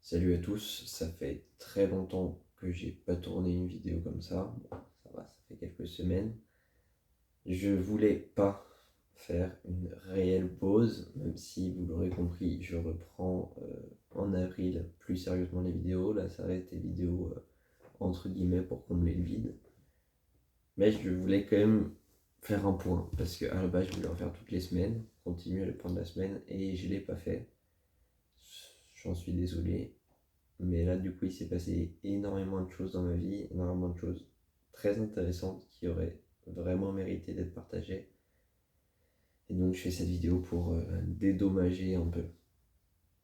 Salut à tous, ça fait très longtemps que j'ai pas tourné une vidéo comme ça. Bon, ça va, ça fait quelques semaines. Je voulais pas faire une réelle pause, même si vous l'aurez compris, je reprends en avril plus sérieusement les vidéos. Là, ça va être des vidéos entre guillemets pour combler le vide. Mais je voulais quand même faire un point parce que à la base, je voulais en faire toutes les semaines, continuer à le prendre la semaine et je l'ai pas fait. J'en suis désolé. Mais là, du coup, il s'est passé énormément de choses dans ma vie, énormément de choses très intéressantes qui auraient vraiment mérité d'être partagées. Et donc, je fais cette vidéo pour dédommager un peu.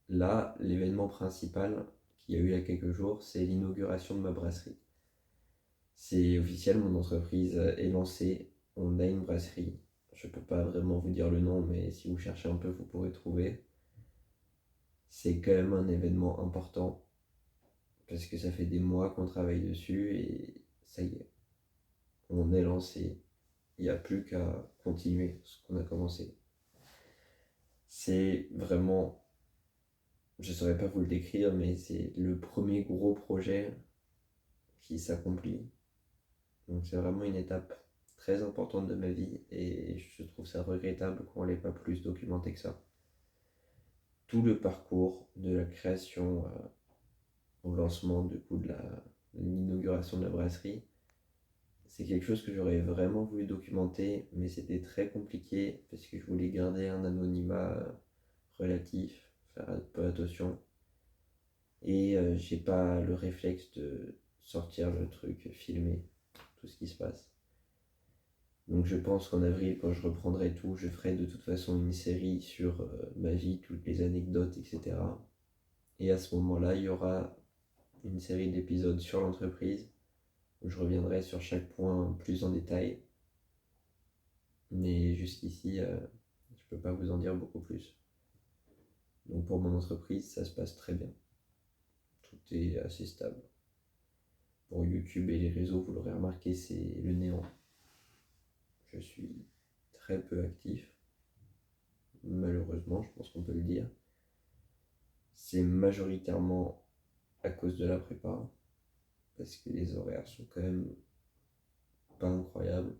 Là, l'événement principal qu'il y a eu il y a quelques jours, c'est l'inauguration de ma brasserie. C'est officiel, mon entreprise est lancée. On a une brasserie. Je ne peux pas vraiment vous dire le nom, mais si vous cherchez un peu, vous pourrez trouver. C'est quand même un événement important parce que ça fait des mois qu'on travaille dessus et ça y est, on est lancé. Il n'y a plus qu'à continuer ce qu'on a commencé. C'est vraiment, je ne saurais pas vous le décrire, mais c'est le premier gros projet qui s'accomplit. Donc c'est vraiment une étape très importante de ma vie et je trouve ça regrettable qu'on ne l'ait pas plus documenté que ça. Tout le parcours de la création au lancement de l'inauguration de la brasserie, c'est quelque chose que j'aurais vraiment voulu documenter, mais c'était très compliqué parce que je voulais garder un anonymat relatif, faire un peu attention. Et j'ai pas le réflexe de sortir le truc, filmer tout ce qui se passe. Donc je pense qu'en avril, quand je reprendrai tout, je ferai de toute façon une série sur ma vie, toutes les anecdotes, etc. Et à ce moment-là, il y aura une série d'épisodes sur l'entreprise où je reviendrai sur chaque point plus en détail. Mais jusqu'ici, je peux pas vous en dire beaucoup plus. Donc pour mon entreprise, ça se passe très bien. Tout est assez stable. Pour YouTube et les réseaux, vous l'aurez remarqué, c'est le néant. Je suis très peu actif, malheureusement, je pense qu'on peut le dire. C'est majoritairement à cause de la prépa, parce que les horaires sont quand même pas incroyables.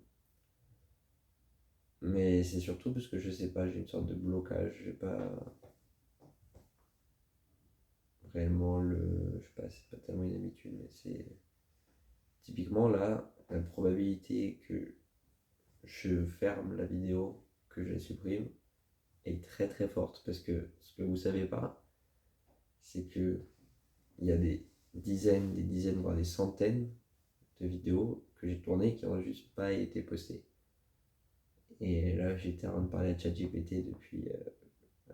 Mais c'est surtout parce que je sais pas, j'ai une sorte de blocage, j'ai pas réellement je sais pas, c'est pas tellement une habitude, mais c'est typiquement là, la probabilité que je ferme la vidéo, que je la supprime, est très très forte parce que ce que vous savez pas, c'est que il y a des dizaines, voire des centaines de vidéos que j'ai tournées qui n'ont juste pas été postées. Et là, j'étais en train de parler à ChatGPT depuis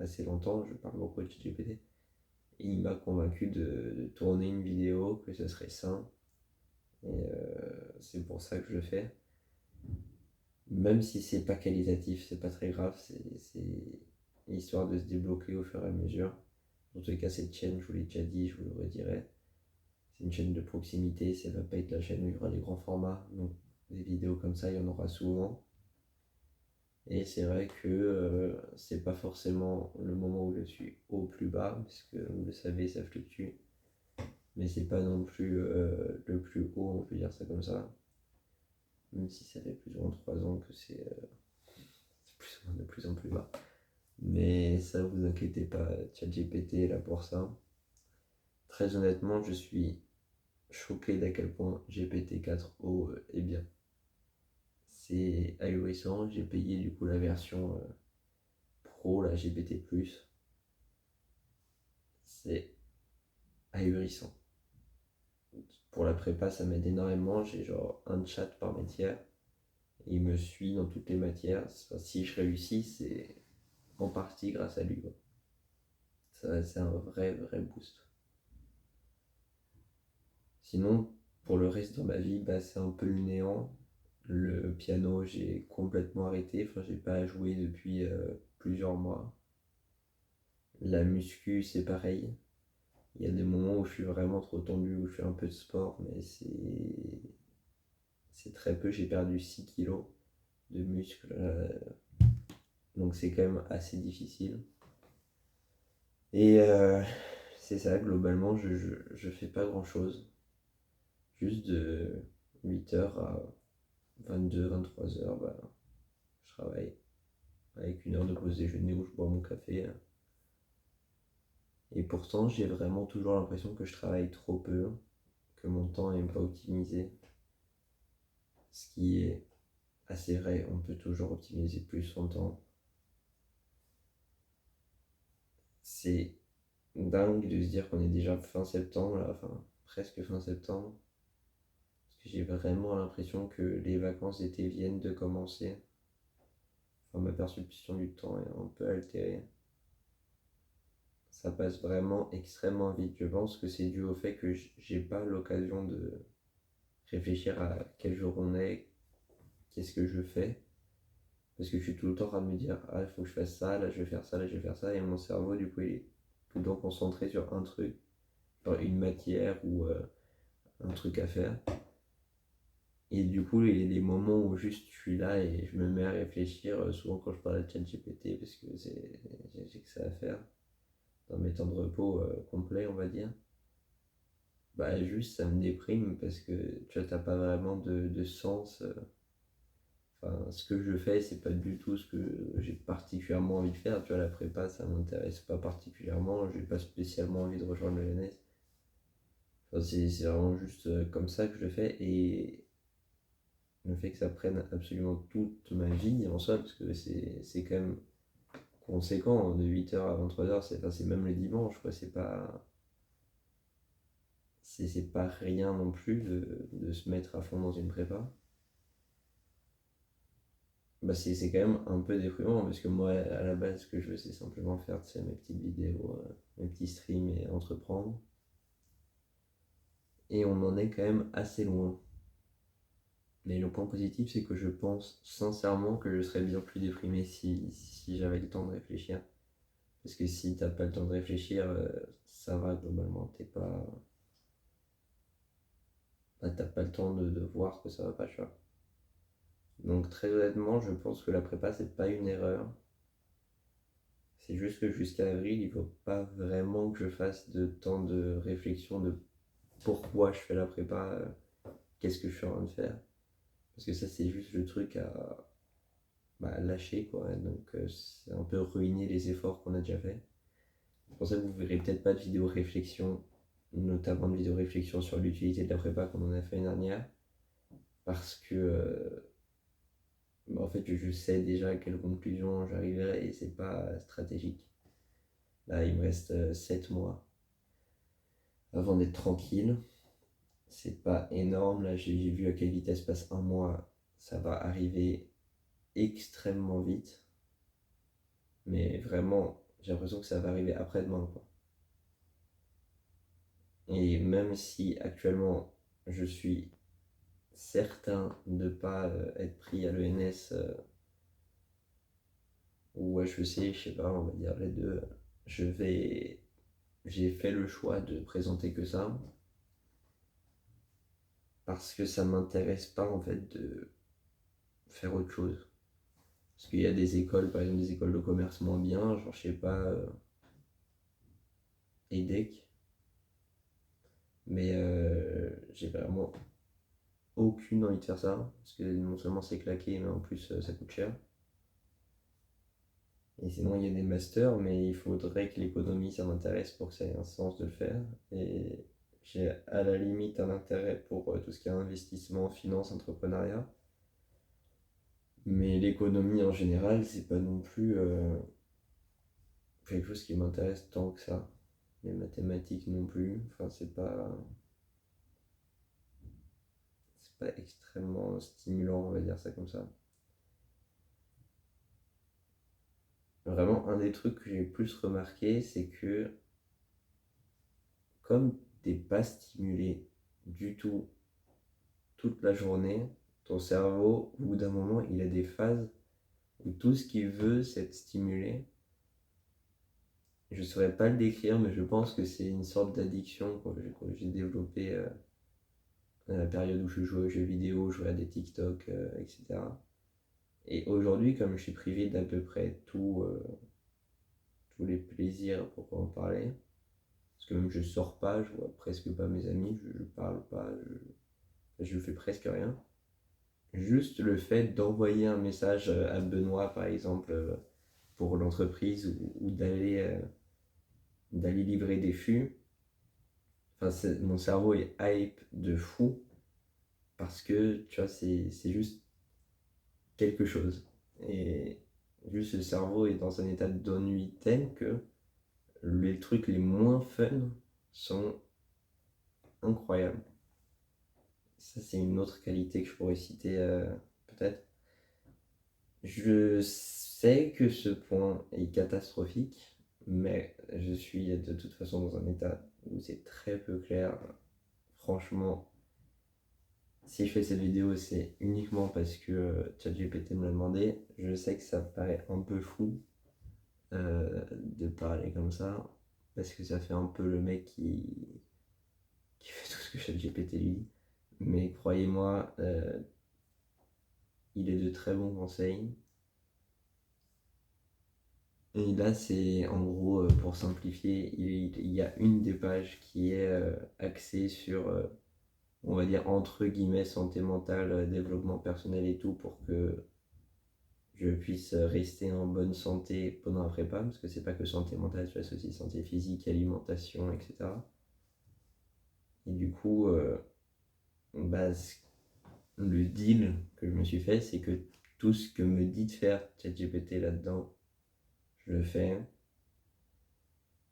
assez longtemps, je parle beaucoup de ChatGPT, et il m'a convaincu de tourner une vidéo, que ce serait sain, et c'est pour ça que je le fais. Même si c'est pas qualitatif, c'est pas très grave, c'est histoire de se débloquer au fur et à mesure. Dans tous les cas, cette chaîne, je vous l'ai déjà dit, je vous le redirai, c'est une chaîne de proximité, ça va pas être la chaîne où il y aura des grands formats, donc des vidéos comme ça, il y en aura souvent. Et c'est vrai que c'est pas forcément le moment où je suis au plus bas, parce que vous le savez, ça fluctue. Mais c'est pas non plus le plus haut, on peut dire ça comme ça. Même si ça fait plus ou moins 3 ans que c'est plus ou moins de plus en plus bas. Mais ça, vous inquiétez pas, ChatGPT est là pour ça. Très honnêtement, je suis choqué d'à quel point GPT-4o est bien. C'est ahurissant, j'ai payé du coup la version pro, la GPT+. C'est ahurissant. Pour la prépa, ça m'aide énormément, j'ai genre un chat par matière. Et il me suit dans toutes les matières. Enfin, si je réussis, c'est en partie grâce à lui, quoi. Ça, c'est un vrai boost. Sinon, pour le reste de ma vie, bah, c'est un peu le néant. Le piano, j'ai complètement arrêté. Enfin, j'ai pas joué depuis plusieurs mois. La muscu, c'est pareil. Il y a des moments où je suis vraiment trop tendu, où je fais un peu de sport, mais c'est très peu. J'ai perdu 6 kilos de muscles, donc c'est quand même assez difficile. Et c'est ça, globalement, je fais pas grand chose. Juste de 8h à 22, 23h, bah, je travaille. Avec une heure de pause déjeuner où je bois mon café. Et pourtant, j'ai vraiment toujours l'impression que je travaille trop peu, que mon temps n'est pas optimisé. Ce qui est assez vrai, on peut toujours optimiser plus son temps. C'est dingue de se dire qu'on est déjà fin septembre, là, enfin presque fin septembre. Parce que j'ai vraiment l'impression que les vacances d'été viennent de commencer. Enfin, ma perception du temps est un peu altérée. Ça passe vraiment extrêmement vite. Je pense que c'est dû au fait que j'ai pas l'occasion de réfléchir à quel jour on est, qu'est-ce que je fais. Parce que je suis tout le temps en train de me dire, ah, il faut que je fasse ça, là je vais faire ça, là je vais faire ça. Et mon cerveau, du coup, il est tout le temps concentré sur un truc, genre une matière ou un truc à faire. Et du coup, il y a des moments où juste je suis là et je me mets à réfléchir, souvent quand je parle à ChatGPT, parce que j'ai que ça à faire, dans mes temps de repos complets, on va dire. Bah juste ça me déprime parce que tu vois, t'as pas vraiment de sens. Enfin, ce que je fais, c'est pas du tout ce que j'ai particulièrement envie de faire. Tu vois, la prépa, ça m'intéresse pas particulièrement. J'ai pas spécialement envie de rejoindre le NS. Enfin, c'est vraiment juste comme ça que je le fais. Et le fait que ça prenne absolument toute ma vie en soi, parce que c'est quand même conséquent, de 8h à 23h, enfin, c'est même le dimanche, quoi. C'est pas rien non plus de se mettre à fond dans une prépa. Bah c'est quand même un peu déprimant parce que moi, à la base, ce que je veux, c'est simplement faire, tu sais, mes petites vidéos, mes petits streams et entreprendre. Et on en est quand même assez loin. Mais le point positif, c'est que je pense sincèrement que je serais bien plus déprimé si j'avais le temps de réfléchir. Parce que si t'as pas le temps de réfléchir, ça va globalement. T'as pas le temps de voir que ça va pas, tu vois. Donc très honnêtement, je pense que la prépa, c'est pas une erreur. C'est juste que jusqu'à avril, il ne faut pas vraiment que je fasse de temps de réflexion de pourquoi je fais la prépa, qu'est-ce que je suis en train de faire. Parce que ça, c'est juste le truc à lâcher, quoi. Donc, c'est un peu ruiner les efforts qu'on a déjà fait. C'est pour ça que vous verrez peut-être pas de vidéo réflexion, notamment de vidéo réflexion sur l'utilité de la prépa qu'on en a fait l'année dernière. Parce que, en fait, je sais déjà à quelle conclusion j'arriverai et c'est pas stratégique. Là, il me reste 7 mois avant d'être tranquille. C'est pas énorme, là j'ai vu à quelle vitesse passe un mois, ça va arriver extrêmement vite, mais vraiment j'ai l'impression que ça va arriver après-demain, quoi. Et même si actuellement je suis certain de ne pas être pris à l'ENS ou à HEC, je sais pas, on va dire les deux, je vais j'ai fait le choix de présenter que ça parce que ça m'intéresse pas en fait de faire autre chose. Parce qu'il y a des écoles, par exemple des écoles de commerce moins bien, genre je sais pas, EDEC, mais j'ai vraiment aucune envie de faire ça, parce que non seulement c'est claqué, mais en plus ça coûte cher. Et sinon il y a des masters, mais il faudrait que l'économie ça m'intéresse pour que ça ait un sens de le faire. Et j'ai à la limite un intérêt pour tout ce qui est investissement, finance, entrepreneuriat. Mais l'économie en général, c'est pas non plus quelque chose qui m'intéresse tant que ça. Les mathématiques non plus. Enfin, c'est pas extrêmement stimulant, on va dire ça comme ça. Vraiment, un des trucs que j'ai le plus remarqué, c'est que comme t'es pas stimulé du tout toute la journée, ton cerveau, au bout d'un moment, il a des phases où tout ce qu'il veut, c'est être stimulé. Je saurais pas le décrire, mais je pense que c'est une sorte d'addiction que j'ai développée à la période où je jouais aux jeux vidéo, je regardais TikTok, etc. Et aujourd'hui, comme je suis privé d'à peu près tous les plaisirs pour en parler, parce que même je sors pas, je vois presque pas mes amis, je parle pas, je fais presque rien. Juste le fait d'envoyer un message à Benoît, par exemple, pour l'entreprise ou d'aller livrer des fûts, enfin, mon cerveau est hype de fou parce que, tu vois, c'est juste quelque chose. Et juste le cerveau est dans un état d'ennui tel que les trucs les moins fun sont incroyables. Ça, c'est une autre qualité que je pourrais citer, peut-être. Je sais que ce point est catastrophique, mais je suis de toute façon dans un état où c'est très peu clair. Franchement, si je fais cette vidéo, c'est uniquement parce que ChatGPT me l'a demandé. Je sais que ça paraît un peu fou de parler comme ça, parce que ça fait un peu le mec qui fait tout ce que ChatGPT lui dit. Mais croyez-moi, il est de très bons conseils. Et là, c'est en gros, pour simplifier, il y a une des pages qui est axée sur, on va dire, entre guillemets, santé mentale, développement personnel et tout, pour que je puisse rester en bonne santé pendant la prépa, parce que c'est pas que santé mentale, tu vois, c'est aussi santé physique, alimentation, etc. Et du coup, bah, le deal que je me suis fait, c'est que tout ce que me dit de faire ChatGPT là-dedans, je le fais,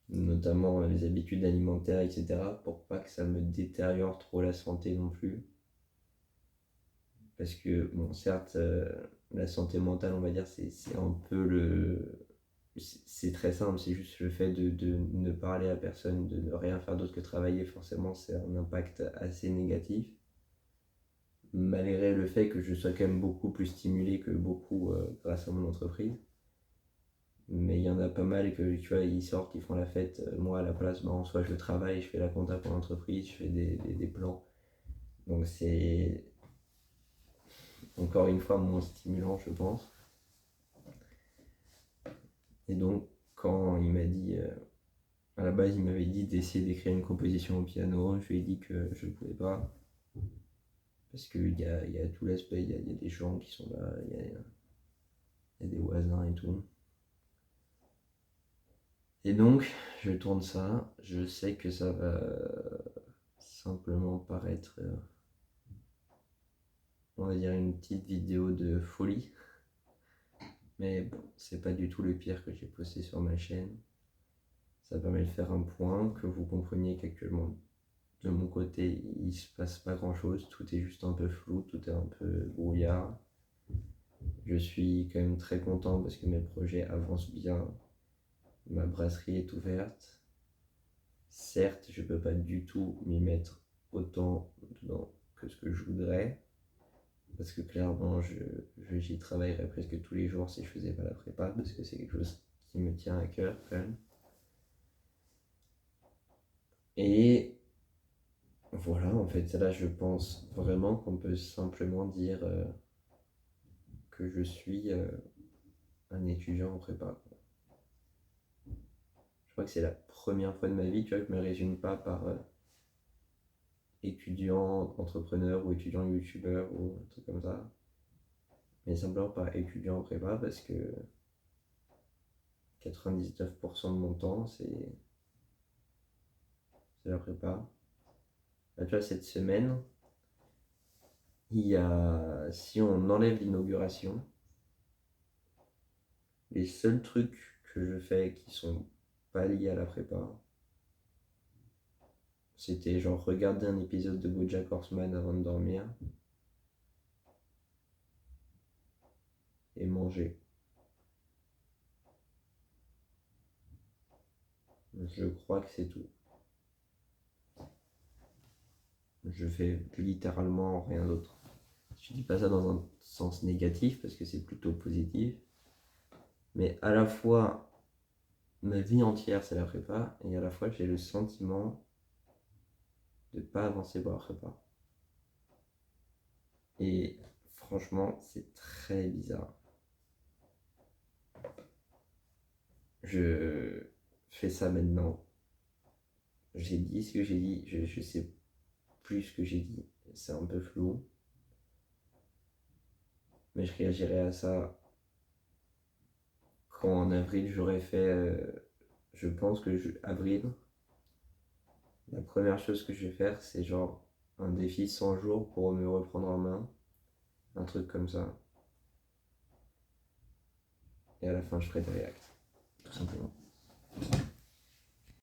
notamment les habitudes alimentaires, etc., pour pas que ça me détériore trop la santé non plus. Parce que, bon, certes, la santé mentale, on va dire, c'est un peu le. C'est très simple, c'est juste le fait de ne parler à personne, de ne rien faire d'autre que travailler, forcément, c'est un impact assez négatif. Malgré le fait que je sois quand même beaucoup plus stimulé que beaucoup grâce à mon entreprise. Mais il y en a pas mal que tu vois, ils sortent, ils font la fête. Moi, à la place, bah, en soi, je travaille, je fais la compta pour l'entreprise, je fais des plans. Donc, c'est encore une fois moins stimulant, je pense. Et donc, quand il m'a dit, à la base, il m'avait dit d'essayer d'écrire une composition au piano, je lui ai dit que je ne pouvais pas. Parce qu'il y a tout l'aspect, il y a des gens qui sont là, il y a des voisins et tout. Et donc, je tourne ça. Je sais que ça va simplement paraître, on va dire, une petite vidéo de folie. Mais bon, c'est pas du tout le pire que j'ai posté sur ma chaîne. Ça permet de faire un point, que vous compreniez qu'actuellement, de mon côté, il se passe pas grand chose. Tout est juste un peu flou, tout est un peu brouillard. Je suis quand même très content parce que mes projets avancent bien. Ma brasserie est ouverte. Certes, je peux pas du tout m'y mettre autant dedans que ce que je voudrais. Parce que clairement, j'y travaillerais presque tous les jours si je faisais pas la prépa. Parce que c'est quelque chose qui me tient à cœur quand même. Et voilà, en fait, là, je pense vraiment qu'on peut simplement dire que je suis un étudiant en prépa. Je crois que c'est la première fois de ma vie, tu vois, que je me résume pas par étudiant entrepreneur ou étudiant youtubeur ou un truc comme ça, mais simplement par étudiant en prépa parce que 99% de mon temps, c'est la prépa. Là, tu vois, cette semaine, il y a, si on enlève l'inauguration, les seuls trucs que je fais qui sont pas liés à la prépa, c'était genre regarder un épisode de BoJack Horseman avant de dormir et manger. Je crois que c'est tout. Je fais littéralement rien d'autre. Je dis pas ça dans un sens négatif parce que c'est plutôt positif, mais à la fois ma vie entière c'est la prépa et à la fois j'ai le sentiment de pas avancer pour la prépa. Et franchement, c'est très bizarre. Je fais ça maintenant j'ai dit ce que j'ai dit, je sais plus ce que j'ai dit, c'est un peu flou, mais je réagirai à ça quand en avril j'aurais fait, je pense que avril, la première chose que je vais faire c'est genre un défi 100 jours pour me reprendre en main, un truc comme ça, et à la fin je ferai des reacts, tout simplement.